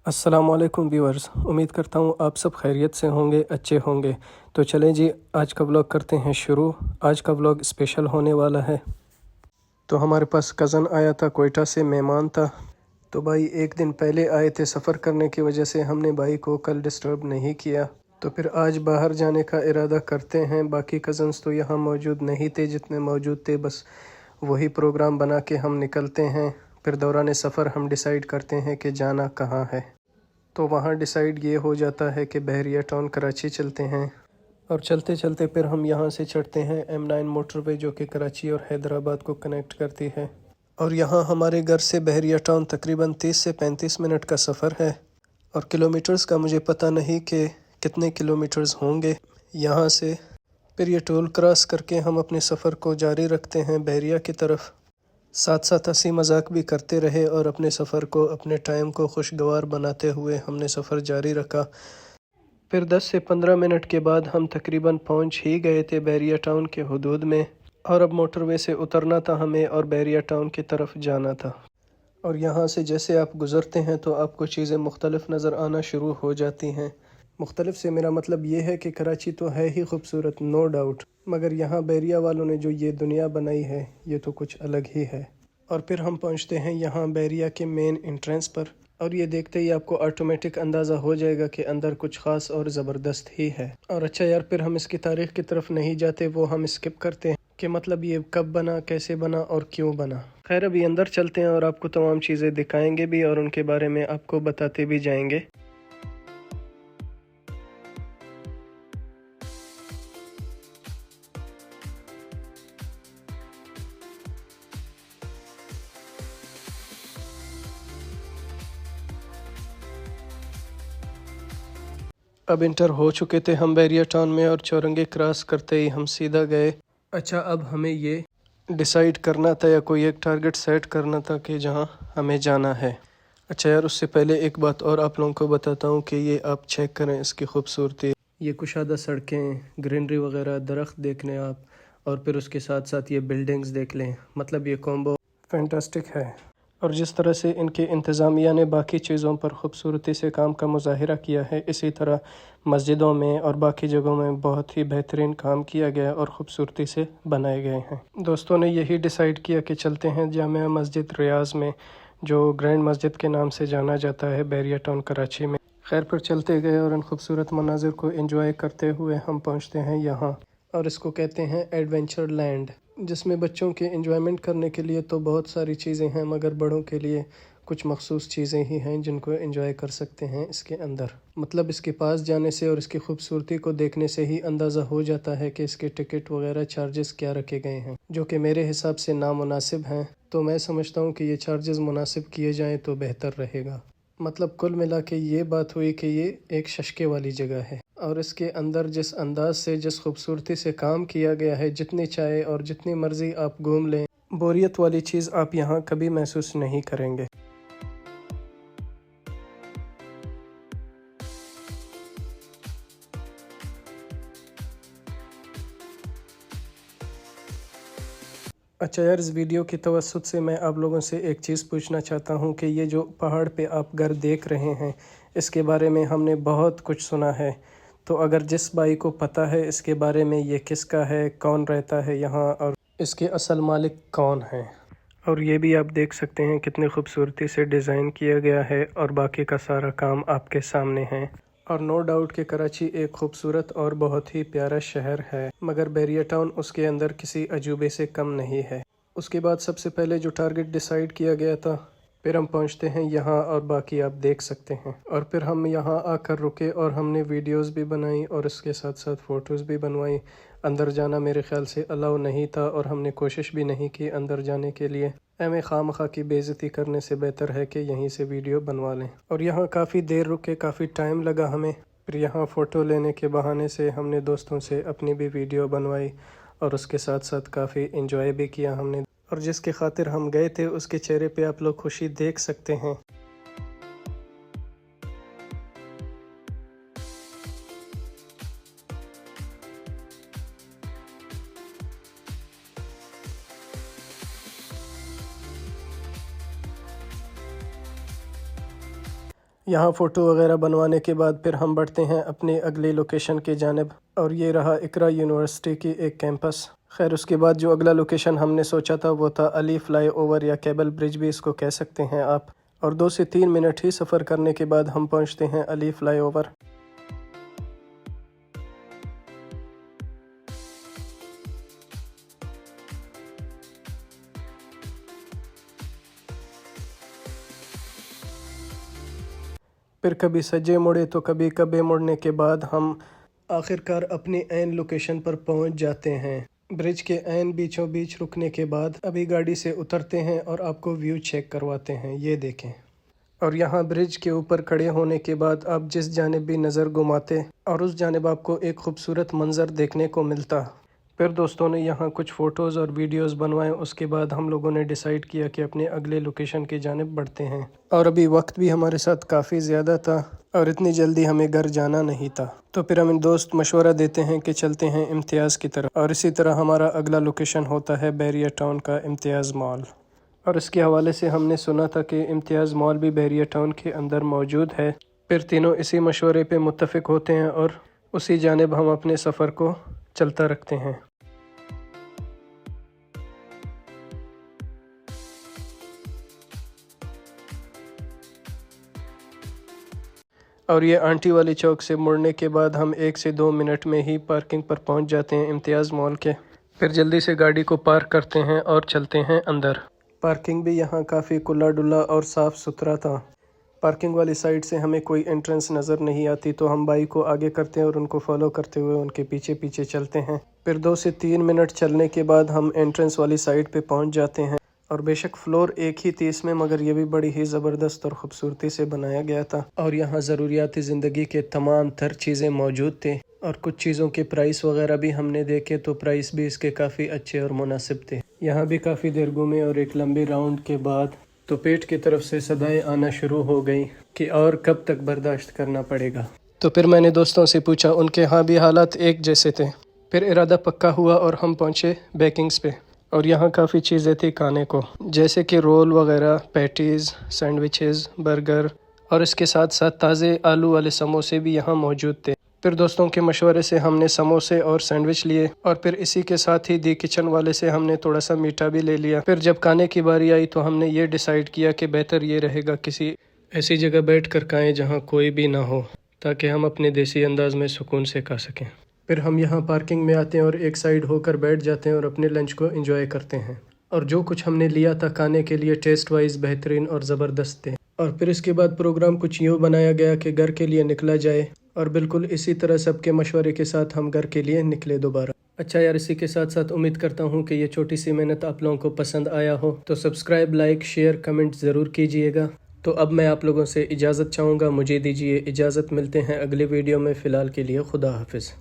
अस्सलाम वालेकुम व्यूअर्स। उम्मीद करता हूँ आप सब खैरियत से होंगे, अच्छे होंगे। तो चलें जी, आज का व्लॉग करते हैं शुरू। आज का व्लॉग स्पेशल होने वाला है। तो हमारे पास कज़न आया था, कोयटा से मेहमान था। तो भाई एक दिन पहले आए थे, सफ़र करने की वजह से हमने भाई को कल डिस्टर्ब नहीं किया। तो फिर आज बाहर जाने का इरादा करते हैं। बाकी कज़न्स तो यहाँ मौजूद नहीं थे, जितने मौजूद थे बस वही प्रोग्राम बना के हम निकलते हैं। फिर दौरान सफ़र हम डिसाइड करते हैं कि जाना कहाँ है। तो वहाँ डिसाइड ये हो जाता है कि बहरिया टाउन कराची चलते हैं। और चलते चलते फिर हम यहाँ से चढ़ते हैं M9 मोटरवे, जो कि कराची और हैदराबाद को कनेक्ट करती है। और यहाँ हमारे घर से बहरिया टाउन तकरीबन 30 से 35 मिनट का सफ़र है। और किलोमीटर्स का मुझे पता नहीं कि कितने किलोमीटर्स होंगे यहाँ से। फिर ये टोल क्रॉस करके हम अपने सफ़र को जारी रखते हैं बहरिया की तरफ। साथ साथ हंसी मजाक भी करते रहे और अपने सफ़र को, अपने टाइम को खुशगवार बनाते हुए हमने सफ़र जारी रखा। फिर 10 से 15 मिनट के बाद हम तकरीबन पहुंच ही गए थे बहरिया टाउन के हदूद में। और अब मोटरवे से उतरना था हमें और बहरिया टाउन की तरफ जाना था। और यहाँ से जैसे आप गुज़रते हैं तो आपको चीज़ें मुख्तलिफ नज़र आना शुरू हो जाती हैं। मुख्तलिफ से मेरा मतलब ये है कि कराची तो है ही खूबसूरत, नो डाउट, मगर यहाँ बहरिया वालों ने जो ये दुनिया बनाई है ये तो कुछ अलग ही है। और फिर हम पहुँचते हैं यहाँ बहरिया के मेन एंट्रेंस पर। और ये देखते ही आपको ऑटोमेटिक अंदाज़ा हो जाएगा कि अंदर कुछ ख़ास और ज़बरदस्त ही है। और अच्छा यार, फिर हम इसकी तारीख़ की तरफ नहीं जाते, वो हम स्किप करते हैं कि मतलब ये कब बना, कैसे बना और क्यों बना। खैर अभी अंदर चलते हैं और आपको तमाम चीज़ें दिखाएंगे भी और उनके बारे में आपको बताते भी जाएंगे। अब इंटर हो चुके थे हम बहरिया टाउन में और चौरंगे क्रॉस करते ही हम सीधा गए। अच्छा, अब हमें ये डिसाइड करना था या कोई एक टारगेट सेट करना था कि जहाँ हमें जाना है। अच्छा यार, उससे पहले एक बात और आप लोगों को बताता हूँ कि ये आप चेक करें इसकी खूबसूरती। ये कुशादा सड़कें, ग्रीनरी वगैरह, दरख्त देख लें आप, और फिर उसके साथ साथ ये बिल्डिंग्स देख लें। मतलब ये कॉम्बो फैंटास्टिक है। और जिस तरह से इनके इंतज़ामिया ने बाकी चीज़ों पर ख़ूबसूरती से काम का मुज़ाहिरा किया है, इसी तरह मस्जिदों में और बाकी जगहों में बहुत ही बेहतरीन काम किया गया और ख़ूबसूरती से बनाए गए हैं। दोस्तों ने यही डिसाइड किया कि चलते हैं जामिया मस्जिद रियाज़ में, जो ग्रैंड मस्जिद के नाम से जाना जाता है बहरिया टाउन कराची में। खैर फिर चलते गए और इन खूबसूरत मनाजिर को एंजॉय करते हुए हम पहुँचते हैं यहाँ। और इसको कहते हैं एडवेंचर लैंड, जिसमें बच्चों के एंजॉयमेंट करने के लिए तो बहुत सारी चीज़ें हैं, मगर बड़ों के लिए कुछ मखसूस चीज़ें ही हैं जिनको एंजॉय कर सकते हैं इसके अंदर। मतलब इसके पास जाने से और इसकी खूबसूरती को देखने से ही अंदाज़ा हो जाता है कि इसके टिकट वगैरह चार्जेस क्या रखे गए हैं, जो कि मेरे हिसाब से नामुनासिब हैं। तो मैं समझता हूँ कि ये चार्जेस मुनासिब किए जाएँ तो बेहतर रहेगा। मतलब कुल मिला के ये बात हुई कि ये एक शशके वाली जगह है। और इसके अंदर जिस अंदाज से, जिस खूबसूरती से काम किया गया है, जितनी चाहे और जितनी मर्ज़ी आप घूम लें, बोरियत वाली चीज़ आप यहाँ कभी महसूस नहीं करेंगे। अच्छा यार, इस वीडियो की तवस्सुत से मैं आप लोगों से एक चीज़ पूछना चाहता हूँ कि ये जो पहाड़ पे आप घर देख रहे हैं, इसके बारे में हमने बहुत कुछ सुना है। तो अगर जिस भाई को पता है इसके बारे में, ये किसका है, कौन रहता है यहाँ और इसके असल मालिक कौन हैं। और ये भी आप देख सकते हैं कितनी खूबसूरती से डिज़ाइन किया गया है और बाकी का सारा काम आपके सामने है। और नो डाउट कि कराची एक खूबसूरत और बहुत ही प्यारा शहर है, मगर बहरिया टाउन उसके अंदर किसी अजूबे से कम नहीं है। उसके बाद सबसे पहले जो टारगेट डिसाइड किया गया था, फिर हम पहुंचते हैं यहाँ और बाकी आप देख सकते हैं। और फिर हम यहाँ आकर रुके और हमने वीडियोस भी बनाई और इसके साथ साथ फ़ोटोज़ भी बनवाई। अंदर जाना मेरे ख़्याल से अलाउ नहीं था और हमने कोशिश भी नहीं की अंदर जाने के लिए। हमें खामखा की बेइज्जती करने से बेहतर है कि यहीं से वीडियो बनवा लें। और यहाँ काफ़ी देर रुके, काफ़ी टाइम लगा हमें। फिर यहाँ फ़ोटो लेने के बहाने से हमने दोस्तों से अपनी भी वीडियो बनवाई और उसके साथ साथ काफ़ी इंजॉय भी किया हमने। और जिसके खातिर हम गए थे उसके चेहरे पे आप लोग खुशी देख सकते हैं। यहाँ फ़ोटو वगैरह बनवाने के बाद फिर हम बढ़ते हैं अपनी अगली लोकेशन की जानिब, और ये रहा इकरा यूनिवर्सिटी की एक कैंपस। खैर उसके बाद जो अगला लोकेशन हमने सोचा था वो था अली फ्लाई ओवर या केबल ब्रिज भी इसको कह सकते हैं आप, और 2 से 3 मिनट ही सफ़र करने के बाद हम पहुँचते हैं अली फ्लाई ओवर। फिर कभी सज्जे मुड़े तो कभी कब्बे मुड़ने के बाद हम आखिरकार अपनी ऐन लोकेशन पर पहुंच जाते हैं। ब्रिज के ऐन बीचों बीच रुकने के बाद अभी गाड़ी से उतरते हैं और आपको व्यू चेक करवाते हैं, ये देखें। और यहाँ ब्रिज के ऊपर खड़े होने के बाद आप जिस जानिब भी नज़र घुमाते और उस जानिब आपको एक खूबसूरत मंज़र देखने को मिलता। फिर दोस्तों ने यहाँ कुछ फ़ोटोज़ और वीडियोज़ बनवाए। उसके बाद हम लोगों ने डिसाइड किया कि अपने अगले लोकेशन की जानिब बढ़ते हैं, और अभी वक्त भी हमारे साथ काफ़ी ज़्यादा था और इतनी जल्दी हमें घर जाना नहीं था। तो फिर हम दोस्त मशवरा देते हैं कि चलते हैं इम्तियाज़ की तरफ, और इसी तरह हमारा अगला लोकेशन होता है बैरिया टाउन का इम्तियाज़ मॉल। और इसके हवाले से हमने सुना था कि इम्तियाज़ मॉल भी बैरिया टाउन के अंदर मौजूद है। फिर तीनों इसी मशवरे पे मुत्तफ़िक होते हैं और उसी जानिब हम अपने सफ़र को चलता रखते हैं। और ये आंटी वाली चौक से मुड़ने के बाद हम 1 से 2 मिनट में ही पार्किंग पर पहुंच जाते हैं इम्तियाज़ मॉल के। फिर जल्दी से गाड़ी को पार्क करते हैं और चलते हैं अंदर। पार्किंग भी यहाँ काफ़ी खुला डुला और साफ़ सुथरा था। पार्किंग वाली साइड से हमें कोई एंट्रेंस नज़र नहीं आती, तो हम बाइक को आगे करते हैं और उनको फॉलो करते हुए उनके पीछे पीछे चलते हैं। फिर 2 से 3 मिनट चलने के बाद हम एंट्रेंस वाली साइड पे पहुंच जाते हैं। और बेशक फ्लोर एक ही थी इसमें, मगर ये भी बड़ी ही ज़बरदस्त और ख़ूबसूरती से बनाया गया था। और यहाँ ज़रूरियाती ज़िंदगी के तमाम तर चीज़ें मौजूद थे, और कुछ चीज़ों के प्राइस वगैरह भी हमने देखे तो प्राइस भी इसके काफ़ी अच्छे और मुनासिब थे। यहाँ भी काफ़ी देर घूमे और एक लंबे राउंड के बाद तो पेट की तरफ से सदाएं आना शुरू हो गई कि और कब तक बर्दाश्त करना पड़ेगा। तो फिर मैंने दोस्तों से पूछा, उनके यहाँ भी हालात एक जैसे थे। फिर इरादा पक्का हुआ और हम पहुँचे बेकिंग्स पे, और यहाँ काफ़ी चीज़ें थी खाने को, जैसे कि रोल वगैरह, पैटीज़, सैंडविचेज़, बर्गर, और इसके साथ साथ ताज़े आलू वाले समोसे भी यहाँ मौजूद थे। फिर दोस्तों के मशवरे से हमने समोसे और सैंडविच लिए, और फिर इसी के साथ ही दी किचन वाले से हमने थोड़ा सा मीठा भी ले लिया। फिर जब खाने की बारी आई तो हमने ये डिसाइड किया कि बेहतर ये रहेगा किसी ऐसी जगह बैठ कर खाएँ जहाँ कोई भी ना हो, ताकि हम अपने देसी अंदाज में सुकून से खा सकें। फिर हम यहाँ पार्किंग में आते हैं और एक साइड होकर बैठ जाते हैं और अपने लंच को एंजॉय करते हैं। और जो कुछ हमने लिया था खाने के लिए टेस्ट वाइज बेहतरीन और ज़बरदस्त थे। और फिर इसके बाद प्रोग्राम कुछ यूँ बनाया गया कि घर के लिए निकला जाए, और बिल्कुल इसी तरह सबके मशवरे के साथ हम घर के लिए निकले दोबारा। अच्छा यार, इसी के साथ साथ उम्मीद करता हूँ कि ये छोटी सी मेहनत आप लोगों को पसंद आया हो, तो सब्सक्राइब, लाइक, शेयर, कमेंट ज़रूर कीजिएगा। तो अब मैं आप लोगों से इजाज़त चाहूँगा, मुझे दीजिए इजाज़त। मिलते हैं अगली वीडियो में, फ़िलहाल के लिए खुदा हाफिज़।